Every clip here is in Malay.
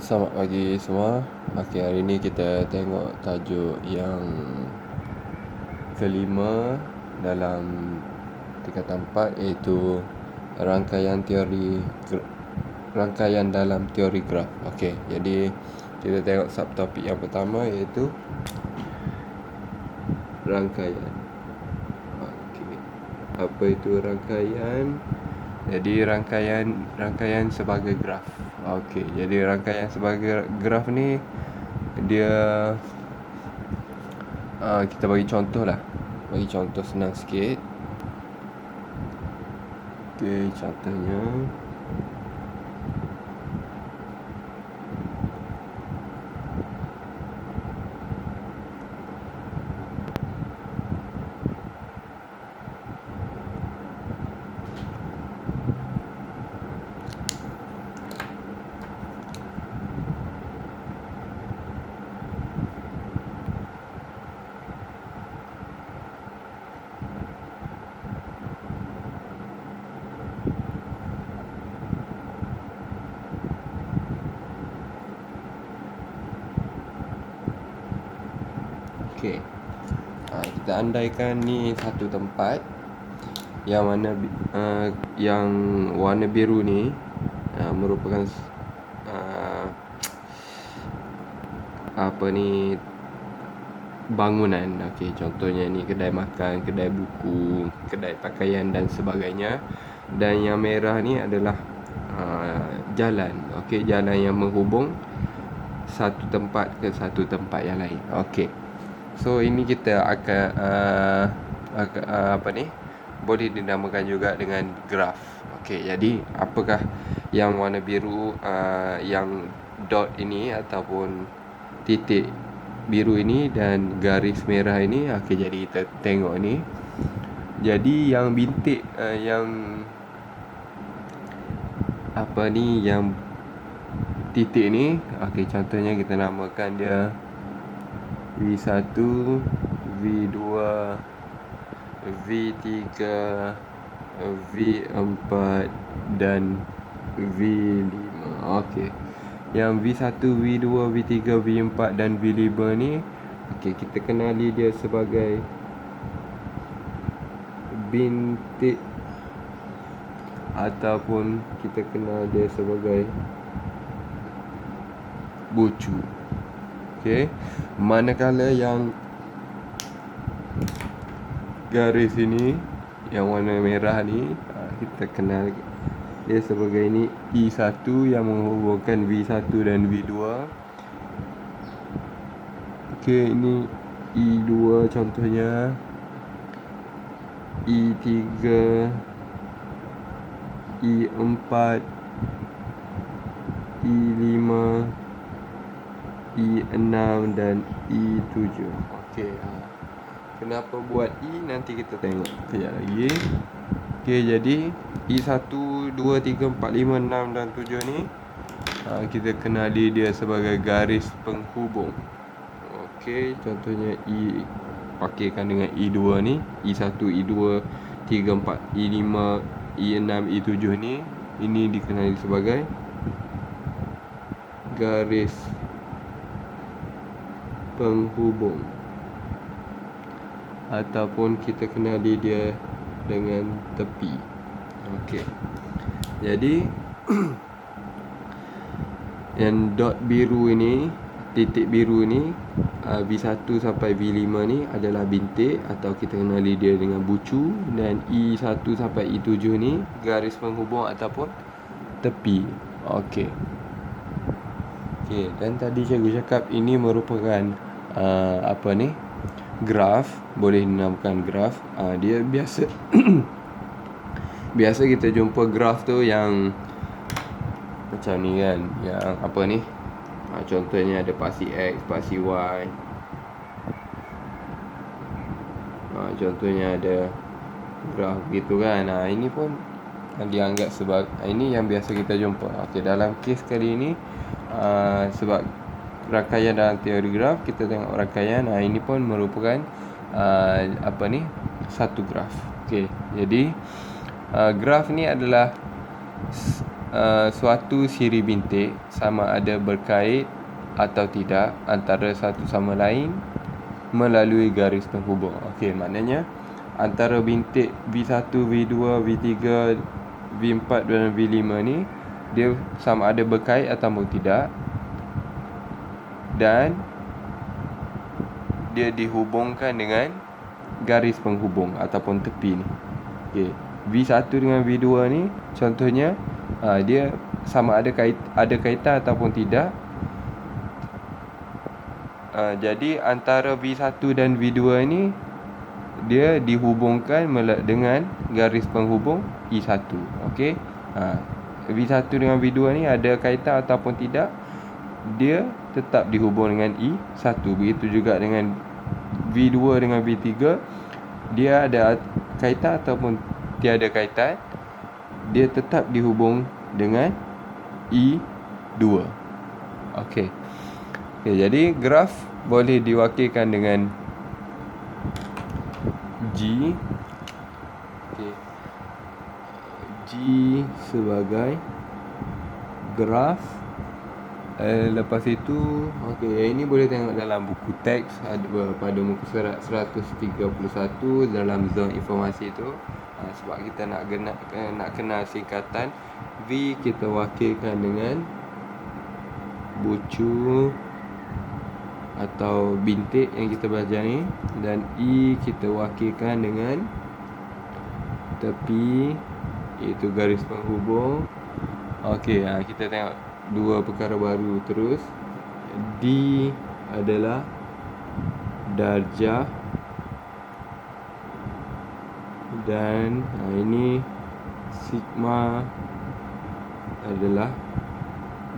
Selamat pagi semua. Okey, hari ni kita tengok tajuk yang kelima dalam tingkatan 4, iaitu rangkaian dalam teori graf. Okey, jadi kita tengok subtopik yang pertama, iaitu rangkaian. Okey, apa itu rangkaian? Jadi rangkaian sebagai graf. Okey, jadi rangkaian sebagai graf ni dia kita bagi contoh lah. Bagi contoh senang sikit. Okey, contohnya okey. Kita andaikan ni satu tempat yang mana yang warna biru ni merupakan bangunan. Okey, contohnya ni kedai makan, kedai buku, kedai pakaian dan sebagainya. Dan yang merah ni adalah jalan. Okey, jalan yang menghubung satu tempat ke satu tempat yang lain. Okey. So ini kita akan boleh dinamakan juga dengan graf. Okey, jadi apakah yang warna biru, yang dot ini ataupun titik biru ini dan garis merah ini? Okey, jadi kita tengok ni. Jadi yang bintik yang titik ni, okey, contohnya kita namakan dia V1, V2, V3, V4 dan V5. Okey. Yang V1, V2, V3, V4 dan V5 ni, okey, kita kenali dia sebagai bintik ataupun kita kenal dia sebagai bucu. Okey. Manakala yang garis ini, yang warna merah ni, kita kenal dia sebagai ni I1 yang menghubungkan V1 dan V2. Okey, ini I2 contohnya, I3, I4, I5, I6 dan I7. Okey. Kenapa buat I? Nanti kita tengok kejap lagi. Okey, jadi I1, 2, 3, 4, 5, 6 dan 7 ni kita kenali dia sebagai garis penghubung. Okey, contohnya I pakaikan dengan I2 ni, I1, I2, 3, 4, I5, I6, I7 ni, ini dikenali sebagai garis penghubung, ataupun kita kenali dia dengan tepi. Okey. Jadi yang dot biru ini, titik biru ni, V1 sampai V5 ni adalah bintik atau kita kenali dia dengan bucu, dan I1 sampai I7 ni garis penghubung ataupun tepi. Okey. Okey, dan tadi cikgu cakap ini merupakan graf, boleh dinamakan graf. Dia biasa biasa kita jumpa graf tu yang macam ni kan, yang contohnya ada pasi X, pasi Y. Contohnya ada graf gitu kan. Ini pun dianggap sebagai, ini yang biasa kita jumpa. Okey, dalam kes kali ini, sebab rangkaian dalam teori graf, kita tengok rangkaian. Ini pun merupakan satu graf. Okey, jadi graf ni adalah suatu siri bintik sama ada berkait atau tidak antara satu sama lain melalui garis penghubung. Okey, maknanya antara bintik V1, V2, V3, V4 dan V5 ni dia sama ada berkait ataupun tidak, dan dia dihubungkan dengan garis penghubung ataupun tepi ni. Okey, V1 dengan V2 ni contohnya dia sama ada kaitan ataupun tidak. Jadi antara V1 dan V2 ni dia dihubungkan dengan garis penghubung E1. Okey. V1 dengan V2 ni ada kaitan ataupun tidak, dia tetap dihubung dengan E1. Begitu juga dengan V2 dengan V3, dia ada kaitan ataupun tiada kaitan, dia tetap dihubung dengan E2. Okey. Jadi graf boleh diwakilkan dengan G. G sebagai graf. Lepas itu, ini boleh tengok dalam buku teks pada muka surat 131 dalam zon informasi tu. Sebab kita nak kenal singkatan, V kita wakilkan dengan bucu atau bintik yang kita belajar ni, dan E kita wakilkan dengan tepi, iaitu garis penghubung. Okey, kita tengok dua perkara baru terus. D adalah darjah, dan ini sigma adalah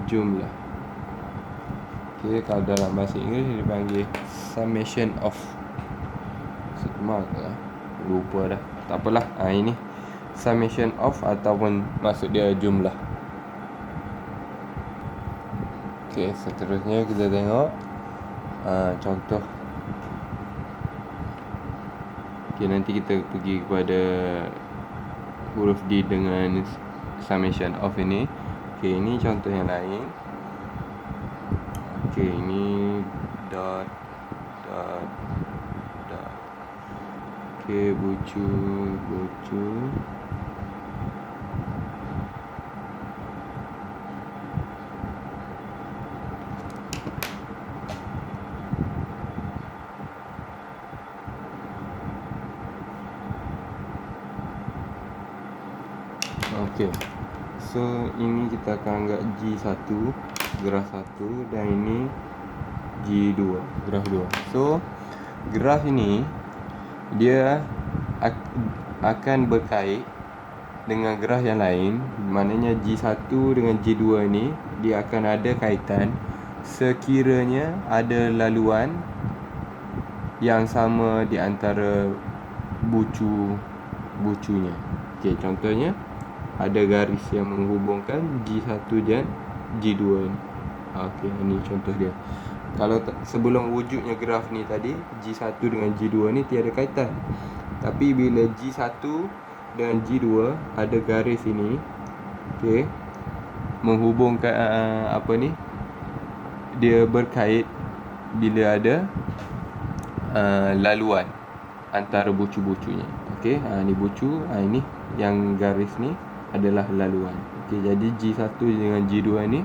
jumlah. Okey, kalau dalam bahasa Inggeris dipanggil summation of sigma ke? Lupa dah. Tak apalah. Ini summation of ataupun maksud dia jumlah. Okey, seterusnya kita tengok contoh. Okey, nanti kita pergi kepada huruf D dengan summation of ini. Okey, ini contoh yang lain. Okey, ini dot. Okey, bucu. Okey. So ini kita akan anggap G1, graf 1, dan ini G2, graf 2. So graf ini dia akan berkait dengan graf yang lain. Maknanya G1 dengan G2 ni dia akan ada kaitan sekiranya ada laluan yang sama di antara bucunya. Okey, contohnya ada garis yang menghubungkan G1 dan G2 ni. Okey, ini contoh dia. Kalau sebelum wujudnya graf ni tadi, G1 dengan G2 ni tiada kaitan. Tapi bila G1 dengan G2 ada garis ini, okey, menghubungkan dia berkait bila ada laluan antara bucu-bucunya. Okey, ni bucu, ini yang garis ni adalah laluan. Okey, jadi G1 dengan G2 ni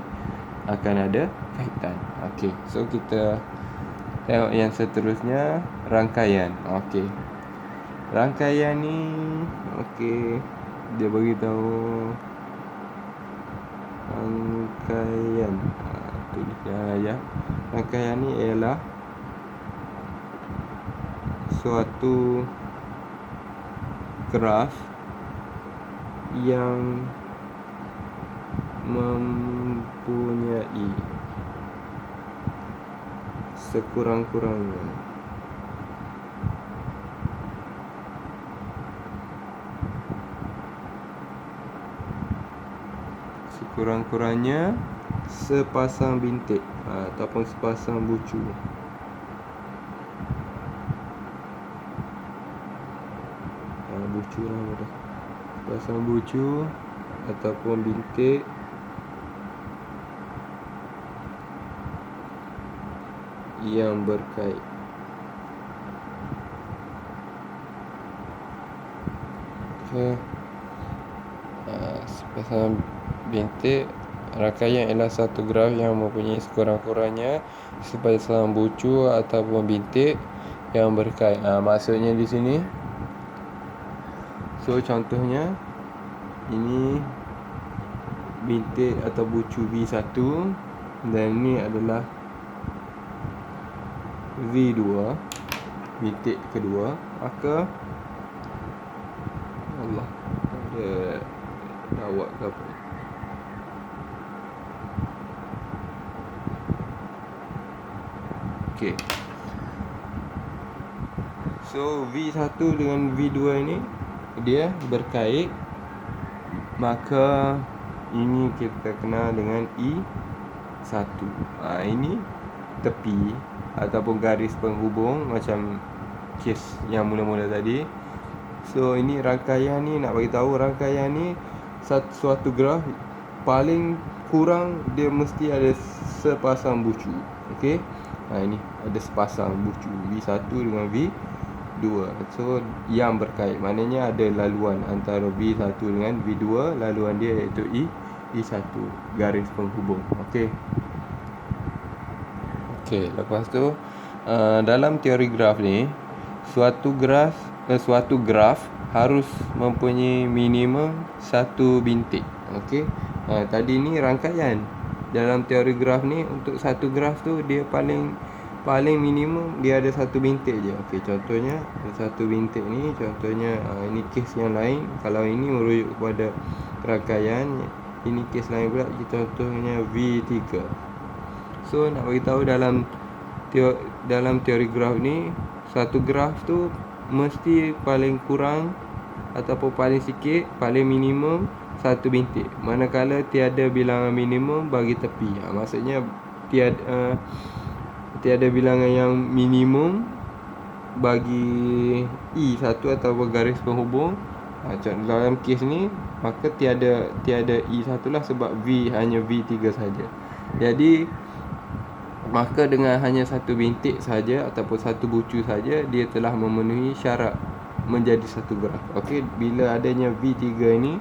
akan ada kaitan. Okey, so kita tengok yang seterusnya, rangkaian. Okey, rangkaian ni dia bagi tahu rangkaian. Tuliskan aja. Rangkaian ni ialah suatu graf yang mempunyai sekurang-kurangnya sepasang bintik ataupun sepasang bucu. Sepasang bucu ataupun bintik yang berkait. Okey. Sepasang bintik rangkaian ialah satu graf yang mempunyai sekurang-kurangnya sepasang bucu ataupun bintik yang berkait. Maksudnya di sini, so contohnya ini bintik atau bucu V1 dan ini adalah V2, bintik kedua. Maka Allah, ada dawat ke apa ni? Okey. So V1 dengan V2 ini dia berkait, maka ini kita kenal dengan I1. Ini tepi ataupun garis penghubung macam kes yang mula-mula tadi. So ini rangkaian ni, nak bagi tahu rangkaian ni suatu graf paling kurang dia mesti ada sepasang bucu. Okey. Ini ada sepasang bucu V1 dengan V2. So yang berkait, maknanya ada laluan antara V1 dengan V2, laluan dia iaitu I1, garis penghubung. Okey. Lepas tu dalam teori graf ni, suatu graf harus mempunyai minimum satu bintik. Okey. Tadi ni rangkaian. Dalam teori graf ni, untuk satu graf tu dia paling minimum dia ada satu bintik je. Okey, contohnya satu bintik ni, contohnya ini kes yang lain. Kalau ini merujuk kepada rangkaian, ini kes lain pula, contohnya V3. So nak bagi tahu dalam teori graf ni, satu graf tu mesti paling kurang ataupun paling sikit, paling minimum satu bintik. Manakala tiada bilangan minimum bagi tepi. Maksudnya tiada bilangan yang minimum bagi I1 ataupun garis penghubung. Dalam kes ni, maka tiada I1 lah, sebab V hanya V3 saja. Jadi maka dengan hanya satu bintik saja ataupun satu bucu saja, dia telah memenuhi syarat menjadi satu graf. Okey, bila adanya V3 ni,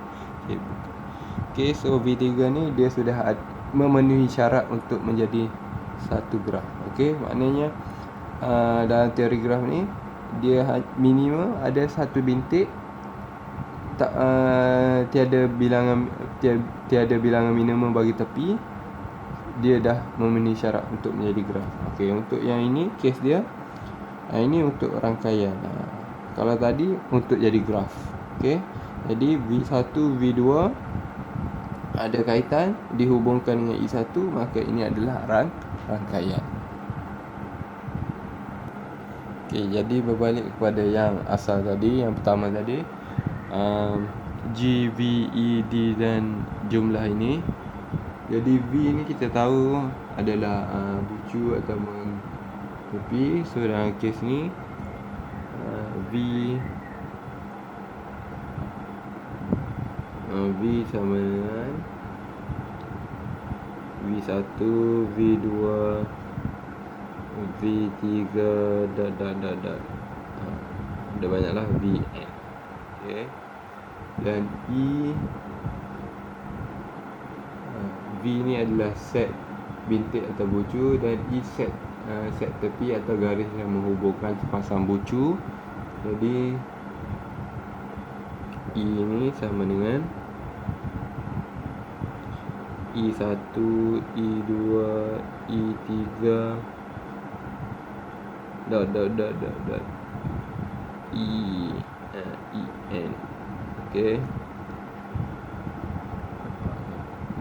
okey, so V3 ni dia sudah memenuhi syarat untuk menjadi satu graf. Okey, maknanya dalam teori graf ni dia minimum ada satu bintik, tiada bilangan minimum bagi tepi, dia dah memenuhi syarat untuk menjadi graf. Okey, untuk yang ini kes dia, ini untuk rangkaian. Kalau tadi untuk jadi graf. Okey, jadi V1, V2 ada kaitan, dihubungkan dengan I1, maka ini adalah rangkaian. Okey, jadi berbalik kepada yang asal tadi, yang pertama tadi, G, V, E, D dan jumlah ini. Jadi V ni kita tahu adalah bucu ataupun tepi. So dalam kes ni V sama dengan V1, V2, V3 ada banyaklah Vn. Okey. Dan V ni adalah set bintik atau bucu, dan E set tepi atau garis yang menghubungkan sepasang bucu. Jadi E ni sama dengan E1, E2, E3 En. Okey.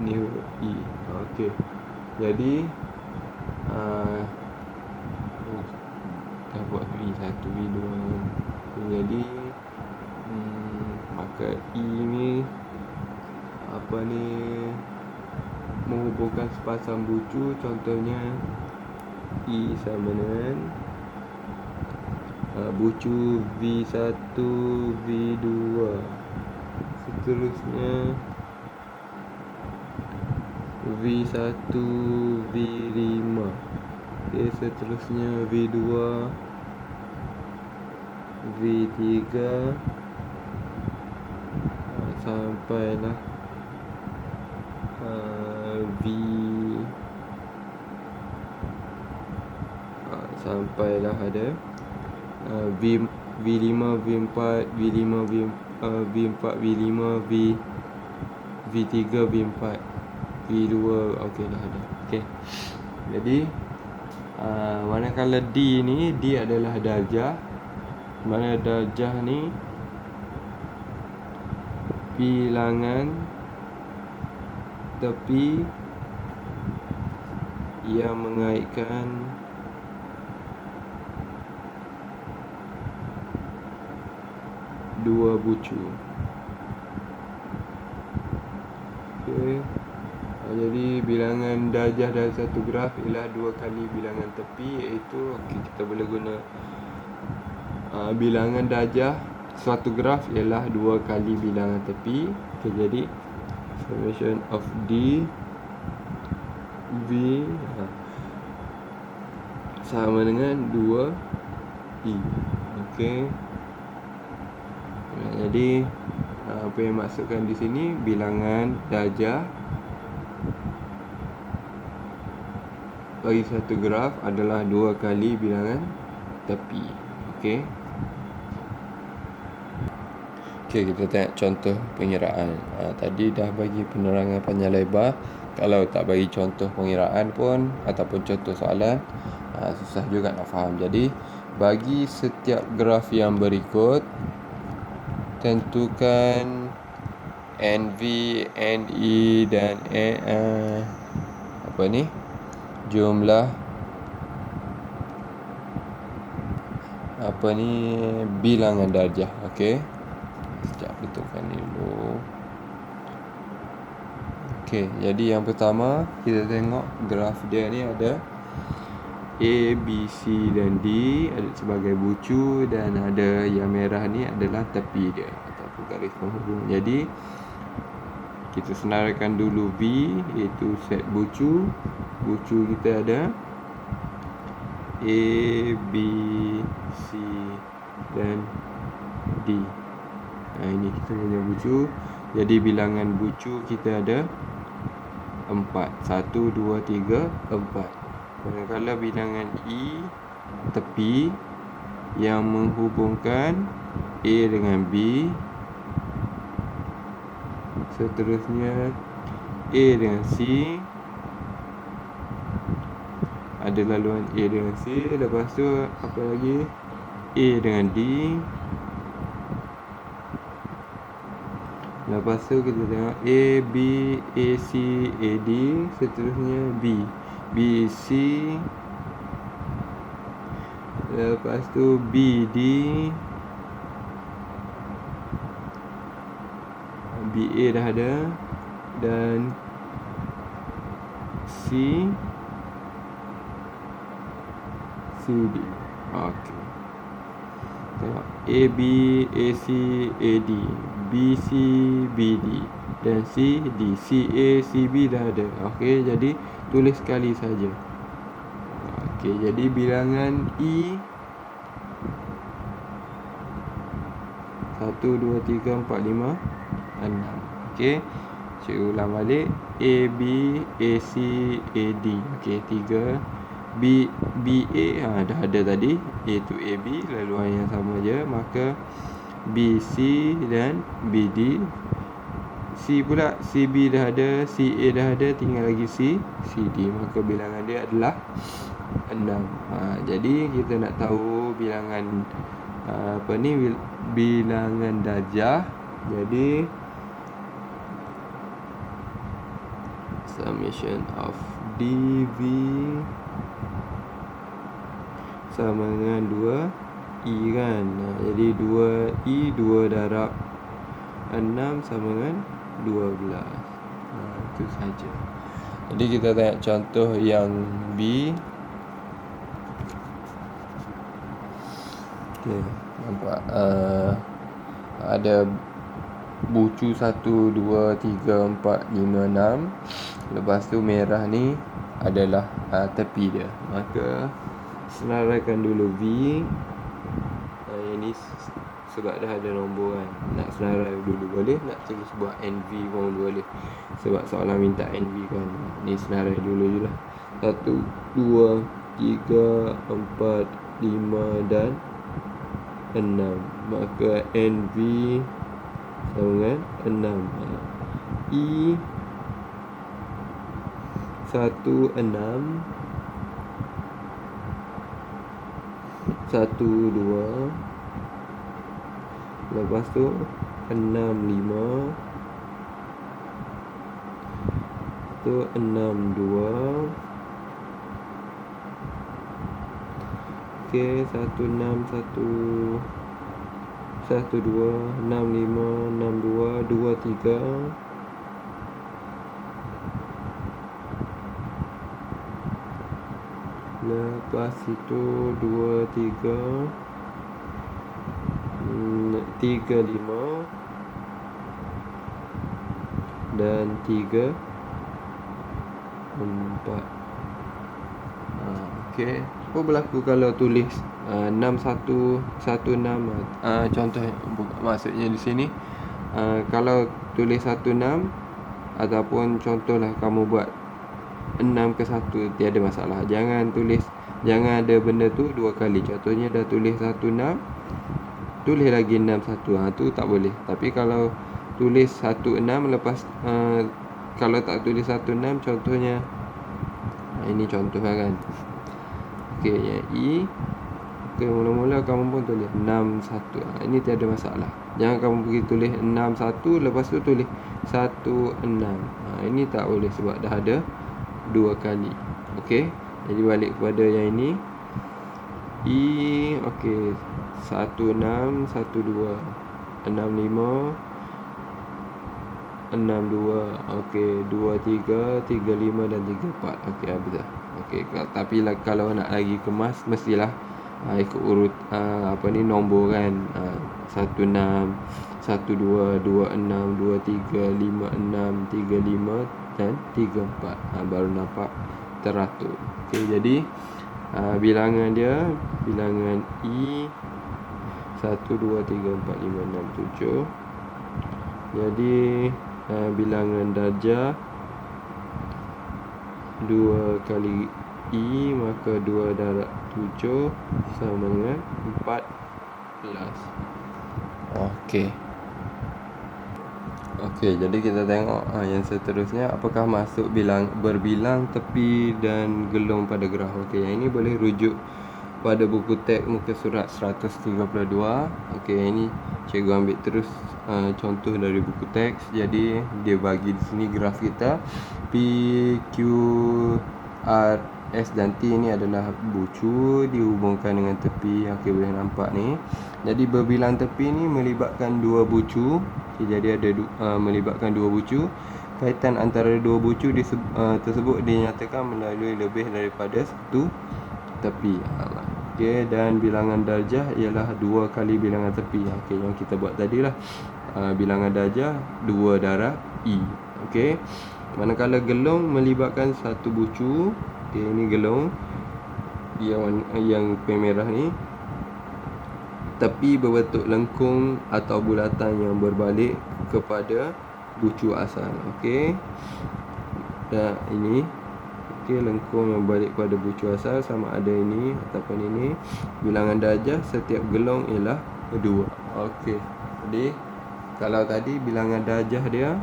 Ini huruf E. Okey. Jadi kita buat V1, V2. Jadi maka E ni menghubungkan sepasang bucu. Contohnya E sama dengan bucu V1, V2. Seterusnya V1, V5. Okey, seterusnya V2, V3, sampailah V sampailah ada V5, V4, V5, V4, V5, V3, V4, V2. Okey, dah ada. Okey. Jadi manakala D ni, D adalah darjah. Mana darjah ni bilangan tepi yang mengaitkan dua bucu. Okey. Jadi bilangan darjah dalam satu graf ialah 2 kali bilangan tepi, iaitu kita boleh guna bilangan darjah suatu graf ialah 2 kali bilangan tepi. Okey, jadi summation of D V sama dengan 2 E. Okey. Jadi apa yang maksudkan di sini, bilangan darjah bagi satu graf adalah 2 kali bilangan tepi. Okey. Okey, kita tengok contoh pengiraan. Tadi dah bagi penerangan panjang lebar. Kalau tak bagi contoh pengiraan pun ataupun contoh soalan, susah juga nak faham. Jadi bagi setiap graf yang berikut, tentukan NV, NE dan jumlah bilangan darjah. Okey. Sekejap betulkan ni dulu. Okey, jadi yang pertama kita tengok graf dia ni ada A, B, C dan D ada sebagai bucu, dan ada yang merah ni adalah tepi dia ataupun garis penghubung. Jadi kita senaraikan dulu V, iaitu set bucu. Bucu kita ada A, B, C dan D. Ini kita punya bucu. Jadi bilangan bucu kita ada 4. 1, 2, 3, 4. Manakala bilangan E, tepi yang menghubungkan A dengan B, seterusnya A dengan C, ada laluan A dengan C. Lepas tu apa lagi? A dengan D. Lepas tu kita tengok A, B, A, C, A, D. Seterusnya B, B, C. Lepas tu B, D, B, A dah ada. Dan C, C, D. Okey. Tengok A, B, A, C, A, D, B, C, B, D dan C, D. C, A, C, B dah ada. Okey, jadi tulis sekali saja. Okey, jadi bilangan E 1, 2, 3, 4, 5, 6. Okey, saya ulang balik. A, B, A, C, A, D. Okey, 3. B, B, A dah ada tadi. A to A, B, laluan yang sama je. Maka B, C dan B, D. C pula, C, B dah ada, C, A dah ada, tinggal lagi C, C, D. Maka bilangan dia adalah 6. Jadi kita nak tahu bilangan bilangan darjah. Jadi summation of DV sama dengan 2E kan. Jadi 2E 2 darab 6 sama dengan 12. Itu saja. Jadi kita tengok contoh yang B. Okey, nampak ada bucu 1, 2, 3, 4, 5, 6. Lepas tu merah ni adalah tepi dia. Maka senaraikan dulu V. Yang ni sebab dah ada nombor kan, nak senarai dulu boleh, nak tulis buat NV pun boleh, sebab soalan minta NV kan. Ni senarai dulu je lah. 1, 2, 3, 4, 5 dan 6. Maka NV sama dengan 6. E 1, 6, 1, 2. Lepas tu 6, 5. Tu 6, 2. Okey, 1, 6, 1, 1, 2, 6, 5, 6, 2, 2, 3. Lepas itu 2, 3, 3, 5 dan 3, 4. Okey. Apa berlaku kalau tulis 6, 1, 1, 6? Contoh maksudnya di sini, kalau tulis 1, 6 ataupun contohlah kamu buat 6 ke 1, tiada masalah. Jangan ada benda tu dua kali. Contohnya dah tulis 1, 6, tulis lagi 6, 1. Tu tak boleh. Tapi kalau tulis 1, 6 lepas kalau tak tulis 1, 6, contohnya ini contoh lah kan. Okey, yang E. Okey, mula-mula kamu pun tulis 6, 1. Ini tiada masalah. Jangan kamu pergi tulis 6, 1 lepas tu tulis 1, 6. Ini tak boleh sebab dah ada dua kali. Okey, jadi balik kepada yang ini. E. Okey, 1, 6, 1, 2, 6, 5, 6, 2. Okey, 2, 3, 3, 5 dan 3, 4. Okey, habis dah. Okey, tapi kalau nak lagi kemas mestilah ikut urut nombor kan. 1, 6, 1, 2, 2, 6, 2, 3, 5, 6, 3, 5 dan 3, 4. Baru nampak teratur. Okey, jadi bilangan dia, bilangan E 1, 2, 3, 4, 5, 6, 7. Jadi bilangan darjah 2 kali E, maka 2 darab 7 sama dengan 14. Okey, jadi kita tengok yang seterusnya, apakah masuk berbilang tepi dan gelong pada graf. Okey, yang ini boleh rujuk pada buku teks muka surat 132. Okey, yang ini cikgu ambil terus contoh dari buku teks. Jadi dia bagi di sini graf kita P, Q, R, S dan T ni adalah bucu dihubungkan dengan tepi. Okey, boleh nampak ni. Jadi berbilang tepi ni melibatkan dua bucu. Okay, jadi ada melibatkan dua bucu. Kaitan antara dua bucu tersebut dinyatakan melalui lebih daripada satu tepi. Okey, dan bilangan darjah ialah 2 kali bilangan tepi. Okey, yang kita buat tadi lah. Bilangan darjah 2 darab E. Okey. Manakala gelong melibatkan satu bucu. Okey, ini gelong yang pen merah ni. Tepi berbentuk lengkung atau bulatan yang berbalik kepada bucu asal. Okey. Dan ini lengkung yang balik kepada bucu asal, sama ada ini ataupun ini. Bilangan darjah setiap gelong ialah 2. Okey. Jadi kalau tadi bilangan darjah dia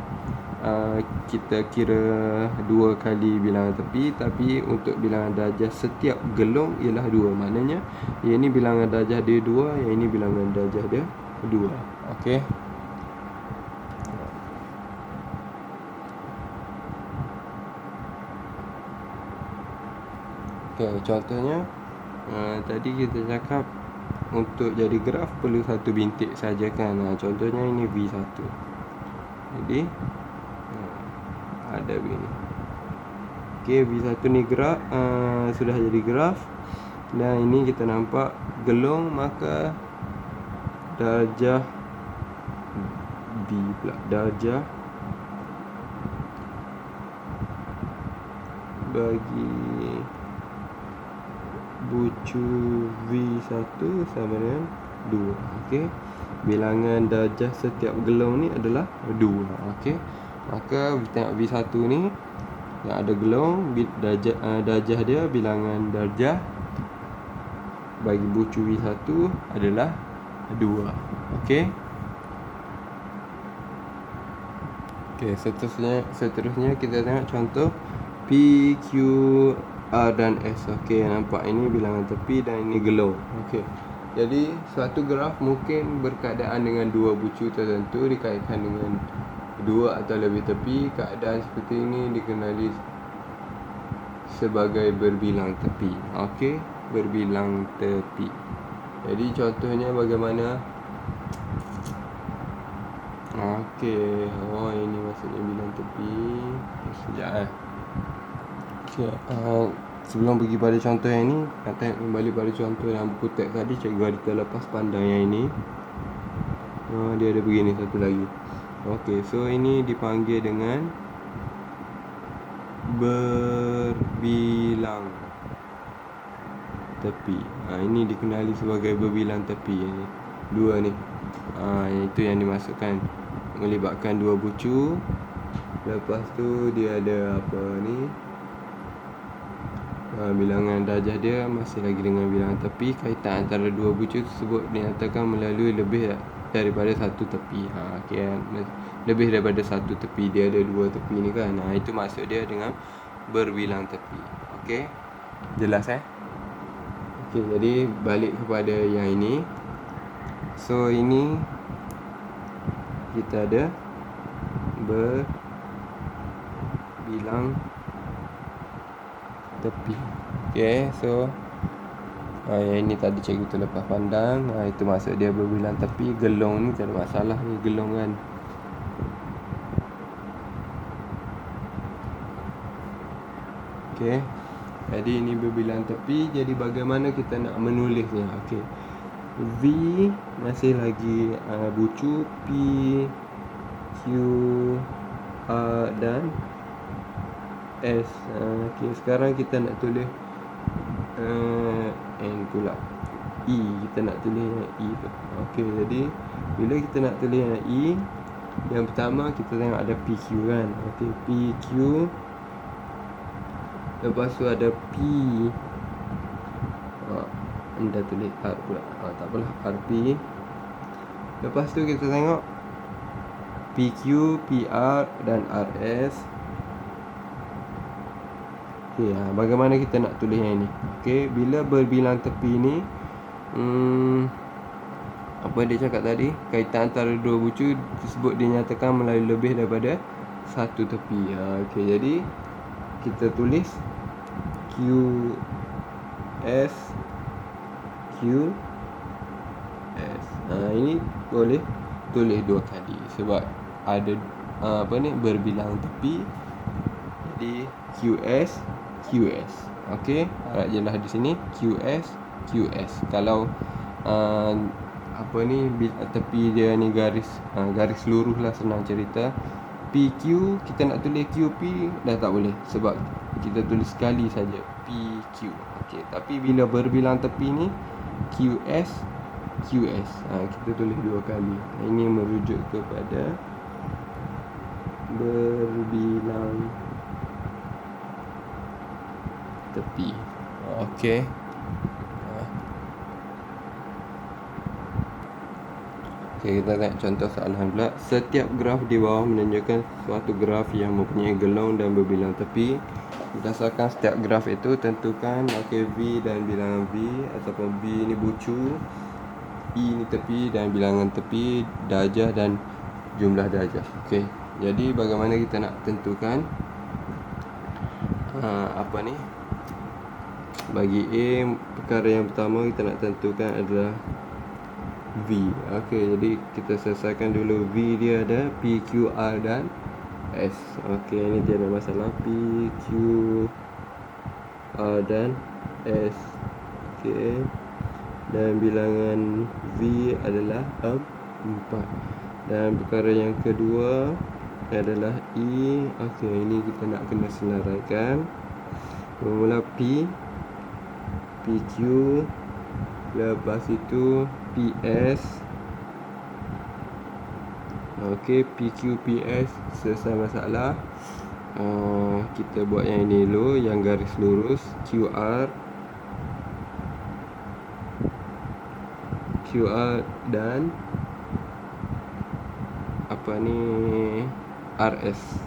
kita kira 2 kali bilangan tepi, tapi untuk bilangan darjah setiap gelong ialah 2. Maknanya yang ini bilangan darjah dia 2, yang ini bilangan darjah dia 2. Okey. Okay, contohnya tadi kita cakap untuk jadi graf perlu satu bintik saja kan. Contohnya ini V1. Jadi ada begini. Okey, V1 ni graf sudah jadi graf. Dan ini kita nampak gelong, maka darjah V pula, darjah bagi bucu V1 sama dengan 2. Okey. Bilangan darjah setiap gelong ni adalah 2. Okey. Maka tengok V1 ni yang ada gelong, darjah dia, bilangan darjah bagi bucu V1 adalah 2. Okey. Okey, seterusnya kita tengok contoh P, Q, R dan S. Okey, nampak ini bilangan tepi dan ini gelong. Okey. Jadi suatu graf mungkin berkeadaan dengan dua bucu tertentu dikaitkan dengan dua atau lebih tepi. Keadaan seperti ini dikenali sebagai berbilang tepi. Okey, berbilang tepi. Jadi contohnya bagaimana? Okey, oh ini maksudnya bilang tepi. Sekejap Okey, sebelum pergi pada contoh yang ini, kita tengok kembali pada contoh yang buku teks tadi. Cikgu ada terlepas pandang yang ini. Dia ada begini satu lagi. Okey, so ini dipanggil dengan berbilang tepi. Ini dikenali sebagai berbilang tepi. Ini dua ni. Itu yang dimasukkan, melibatkan dua bucu. Lepas tu dia ada apa ni, bilangan darjah dia masih lagi dengan bilangan tepi. Kaitan antara dua bucu tersebut dinyatakan melalui lebih daripada satu tepi. Okay, lebih daripada satu tepi. Dia ada dua tepi ni kan. Itu maksud dia dengan berbilang tepi. Okey, jelas Okey, jadi balik kepada yang ini. So ini kita ada berbilang tepi. Okey, so yang ini tadi cikgu terlepas pandang. Itu maksud dia berbilang tepi. Gelong ni tak ada masalah ni, gelong kan. Okey, jadi ini berbilang tepi. Jadi bagaimana kita nak menulisnya? Okey, V masih lagi bucu P, Q, R dan S. Okey, sekarang kita nak tulis N pula, E. Kita nak tulis yang E tu. Okey, jadi bila kita nak tulis yang E, yang pertama kita tengok ada PQ kan. Okey, PQ. Lepas tu ada P. Anda tulis R pula. Tak apalah, RP. Lepas tu kita tengok PQ, PR dan RS. Okey, bagaimana kita nak tulis yang ini? Okey, bila berbilang tepi ni, apa dia cakap tadi? Kaitan antara dua bucu tersebut dinyatakan melalui lebih daripada satu tepi. Okey, jadi kita tulis QS, QS. Ini boleh tulis dua kali sebab ada berbilang tepi. Jadi QS, QS. Okey, harap jelas di sini QS, QS. Kalau tepi dia ni garis lurus lah, senang cerita. PQ kita nak tulis QP dah tak boleh sebab kita tulis sekali saja PQ. Okey, tapi bila berbilang tepi ni QS, QS, kita tulis dua kali. Ini merujuk kepada berbilang tepi. Okey. Okey, kita tengok contoh soalan pula. Setiap graf di bawah menunjukkan suatu graf yang mempunyai gelong dan berbilang tepi. Berdasarkan setiap graf itu, tentukan V dan bilangan V, ataupun V ni bucu, E ni tepi dan bilangan tepi, darjah dan jumlah darjah. Okey, jadi bagaimana kita nak tentukan bagi A, perkara yang pertama kita nak tentukan adalah V. Okey, jadi kita selesaikan dulu. V dia ada P, Q, R dan S. Okey, ini dia ada masalah P, Q, R dan S. Okey, dan bilangan V adalah 4. Dan perkara yang kedua adalah E. Okey, ini kita nak kena senaraikan. Mula P, PQ, lepas itu PS. Okey, PQ, PS selesai masalah. Kita buat yang ini dulu, yang garis lurus. QR dan apa ni, RS.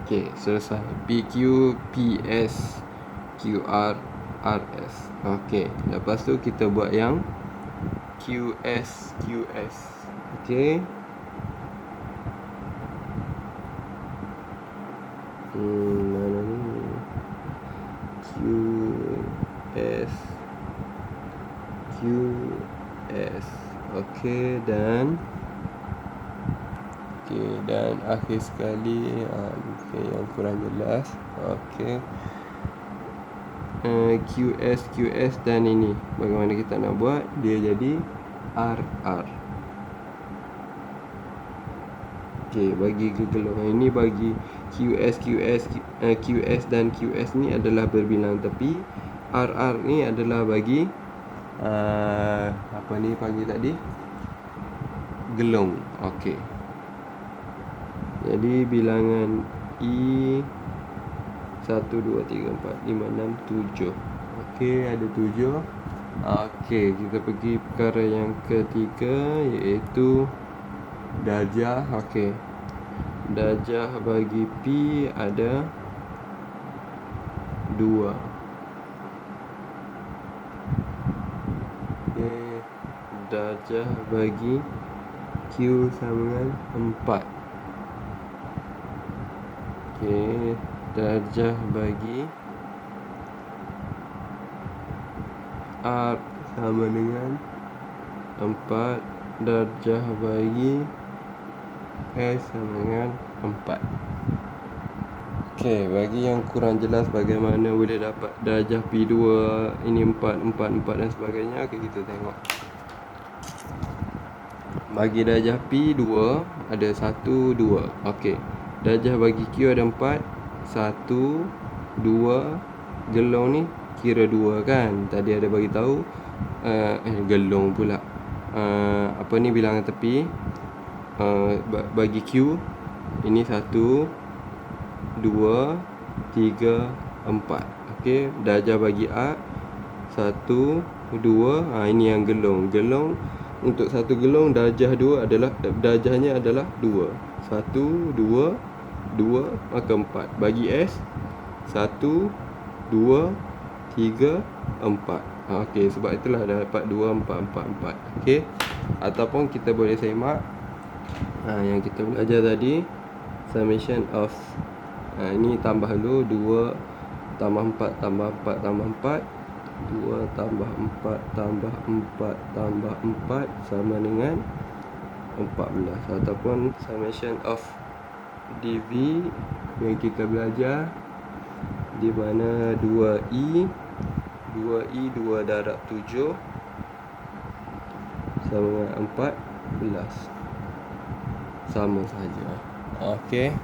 Okey, selesai. PQ, PS, QR, RS. Okey, lepas tu kita buat yang QS. Okey. Mana ni? QS. Okey, dan akhir sekali yang kurang jelas. Okey. QS dan ini bagaimana kita nak buat dia jadi RR. Okey, bagi gegelung ini, bagi QS dan QS ni adalah berbilang tepi. RR ni adalah bagi apa ni panggil tadi, gelung. Okey, jadi bilangan I 1, 2, 3, 4, 5, 6, 7. Okey, ada 7. Okey, kita pergi perkara yang ketiga, iaitu darjah. Okey, darjah bagi P ada 2. Okey, darjah bagi Q sama dengan 4. Okey, darjah bagi R sama dengan 4. Darjah bagi S sama dengan 4. Okey, bagi yang kurang jelas bagaimana boleh dapat darjah P2, ini 4, 4, 4 dan sebagainya. Okey, kita tengok. Bagi darjah P2 ada 1, 2. Okey, darjah bagi Q ada 4, 1, 2. Gelong ni kira 2 kan. Tadi ada bagi tahu gelong pula. Apa ni bilangan tepi. Bagi Q ini 1, 2, 3, 4. Okey, darjah bagi A 1, 2. Ini yang gelong. Gelong untuk satu gelong darjah 2 adalah, darjahnya adalah 2. 1, 2, 2 maka 4. Bagi S 1, 2, 3, 4. Okey, sebab itulah dapat 2, 4, 4, 4. Okey, ataupun kita boleh semak yang kita belajar tadi, summation of ini tambah dulu 2 tambah 4 tambah 4 tambah 4, 2 tambah 4 tambah 4 tambah 4 sama dengan 14. Ataupun summation of DV yang kita belajar, di mana 2I 2 darab 7 sama dengan 14. Sama saja. Okey,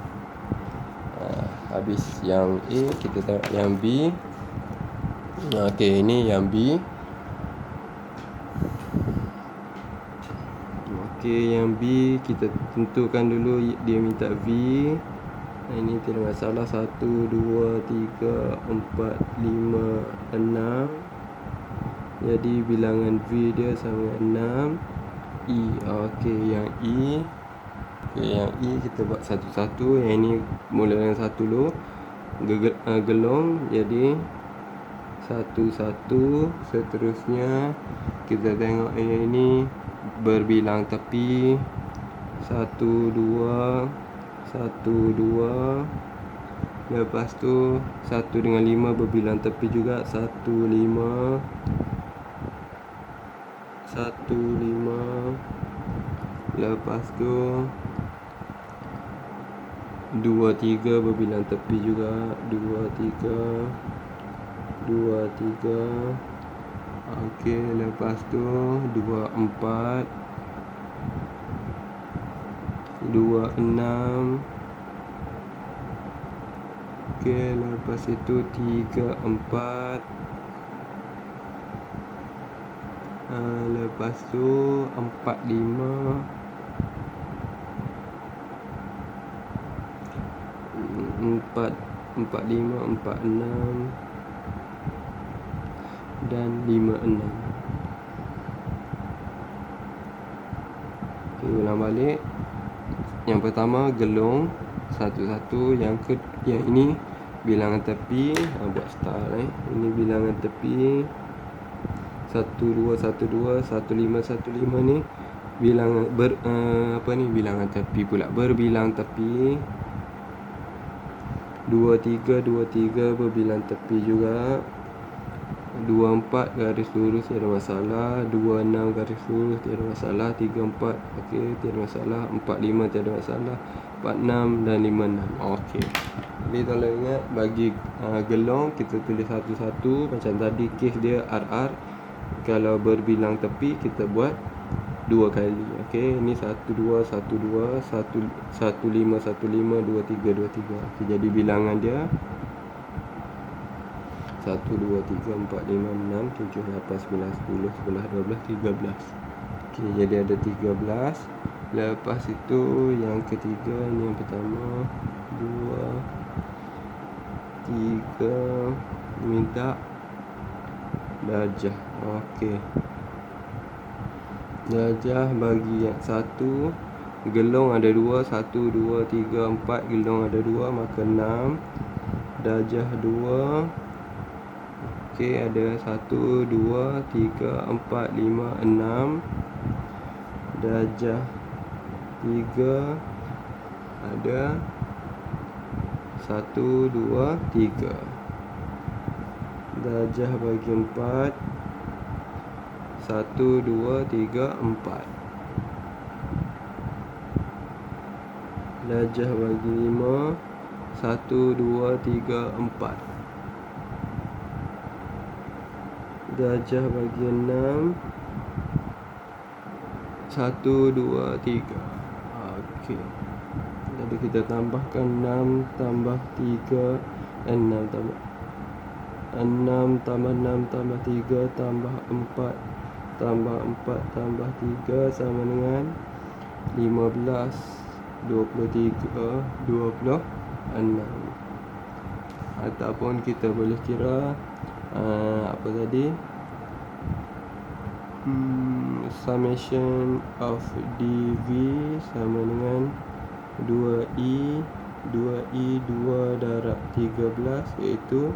habis yang A, kita tengok yang B. Okey, ini yang B. Okey, yang B kita tentukan dulu dia minta V. Ini tidak masalah. 1, 2, 3, 4, 5, 6. Jadi bilangan V dia sama dengan 6. E. Okey, yang E. Okey, yang E kita buat satu-satu. Yang ini mula dengan 1 dulu. Gelong. Jadi 1, 1. Seterusnya kita tengok yang ini berbilang tepi. 1, 2, 1, 2. Lepas tu 1 dengan 5 berbilang tepi juga. 1, 5, 1, 5. Lepas tu 2, 3 berbilang tepi juga. 2, 3, 2, 3. Okey, lepas tu 2, 4, 2, 6, Okey, lepas itu 3, 4. Lepas tu 4, 5. 4, 4, 5, 4, 6 dan 5, 6. Okey, ulang balik. Yang pertama gelong satu-satu, yang ini bilangan tepi. Buat star ini bilangan tepi. 1, 2, 1, 2, 1, 5, 1, 5 ni bilangan bilangan tepi pula, berbilang tepi. 2, 3, 2, 3 berbilang tepi juga. 2, 4 garis lurus tiada masalah. 2, 6 garis lurus tiada masalah. 3, 4 okey, tiada masalah. 4, 5 tiada masalah. 4, 6 dan 5, 6. Okey. Jadi tolong ingat, bagi gelong kita tulis satu-satu. Macam tadi kes dia RR. Kalau berbilang tepi kita buat 2 kali. Okey, ini 1, 2, 1, 2, 1, 1, 5, 1, 5, 2, 3, 2, 3. Okey, jadi bilangan dia 1, 2, 3, 4, 5, 6, 7, 8, 9, 10, 11, 12, 13. Okey, jadi ada 13. Lepas itu yang ketiga, ini yang pertama, 2, 3, minta darjah. Okey, darjah bagi yang satu, gelong ada 2, 1, 2, 3, 4, gelong ada 2, maka 6. Darjah 2. Okey, ada 1, 2, 3, 4, 5, 6. Darjah 3 ada 1, 2, 3. Darjah bagi 4, 1, 2, 3, 4. Darjah bagi 5, 1, 2, 3, 4. Darjah bagi 6, 1, 2, 3. Okey, jadi kita tambahkan 6 tambah 3, 6 tambah 6 tambah 6 tambah 3 tambah 4 tambah 4 tambah 3 sama dengan 15, 23, 26. Ataupun kita boleh kira apa tadi, summation of dv sama dengan 2i 2 darab 13 iaitu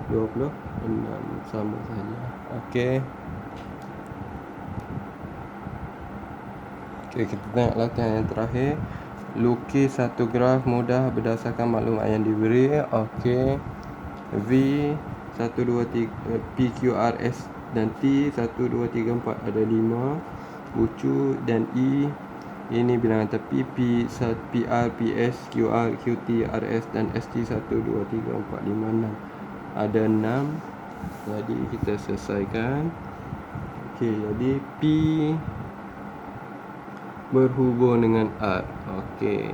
26. Sama saja. Okey. Okey, kita tengok latihan yang terakhir. Lukis satu graf mudah berdasarkan maklumat yang diberi. Okey. V 1, 2, 3, P, Q, R, S dan T 1, 2, 3, 4 ada 5. Bucu dan E ini bilangan tepi. PR, PS, QR, QT, RS dan ST 1, 2, 3, 4, 5, 6 ada 6. Jadi kita selesaikan. Okey, jadi P berhubung dengan R. Okey,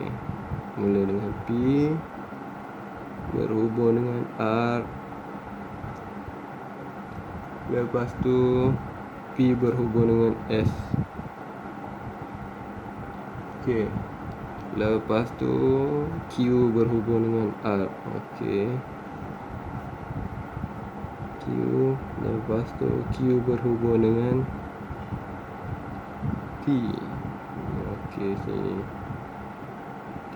mula dengan P berhubung dengan R. Lepas tu P berhubung dengan S. Okey, lepas tu Q berhubung dengan R. Okey, Q. Lepas tu Q berhubung dengan T. Okey, sini T.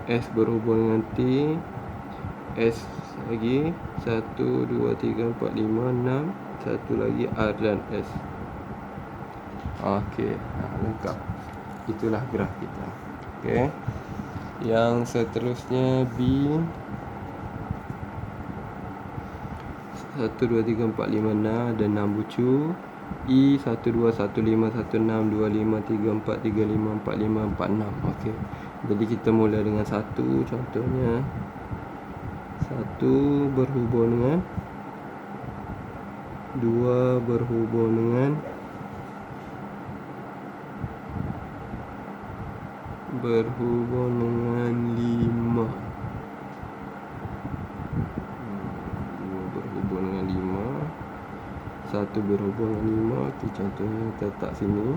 S berhubung dengan T. S lagi 1, 2, 3, 4, 5, 6. Satu lagi R dan S. Okey, lengkap. Itulah graf kita. Okey, yang seterusnya B 1, 2, 3, 4, 5, 6 ada 6 bucu. E 1, 2, 1, 5, 1, 6, 2, 5, 3, 4, 3, 5, 4, 5, 4, 6. Okey, jadi kita mula dengan 1. Contohnya 1 berhubung dengan 2 berhubung dengan 5. 1 berhubung dengan 5. Okay, contohnya kita letak sini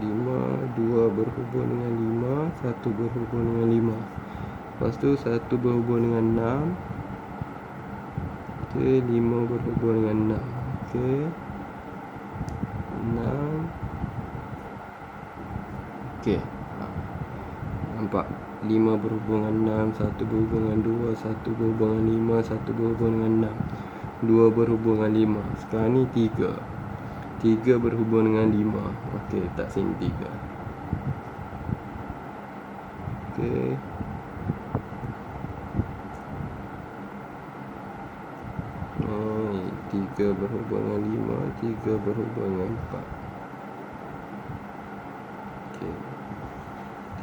5, 2 berhubung dengan 5, 1 berhubung dengan 5. Lepas tu 1 berhubung dengan 6. Okay, 5 berhubung dengan 6. Okay, 6. Okay, nampak 5 berhubung dengan 6, 1 berhubung dengan 2, 1 berhubung dengan 5, 1 berhubung dengan 6, 2 berhubung dengan 5. Sekarang ni 3 berhubung dengan 5. Okey, letak sini 3. Okey, tiga berhubung dengan 5, 3 berhubung dengan 4. Okey,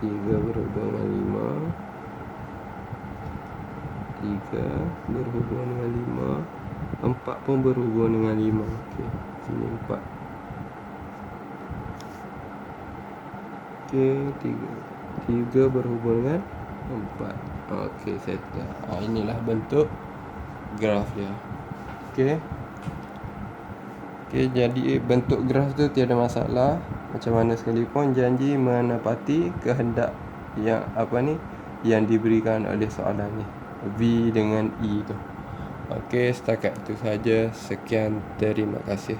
3 berhubung dengan 5, 3 berhubung dengan 5, 4 pun berhubung dengan 5. Okey, sini 4. Okey, 3 berhubung dengan 4. Okey, settle. Inilah bentuk graf dia. Okey. Okey, jadi bentuk graf tu tiada masalah. Macam mana sekalipun janji menepati kehendak yang yang diberikan oleh soalan ni. V dengan E tu. Okey, setakat itu saja. Sekian, terima kasih.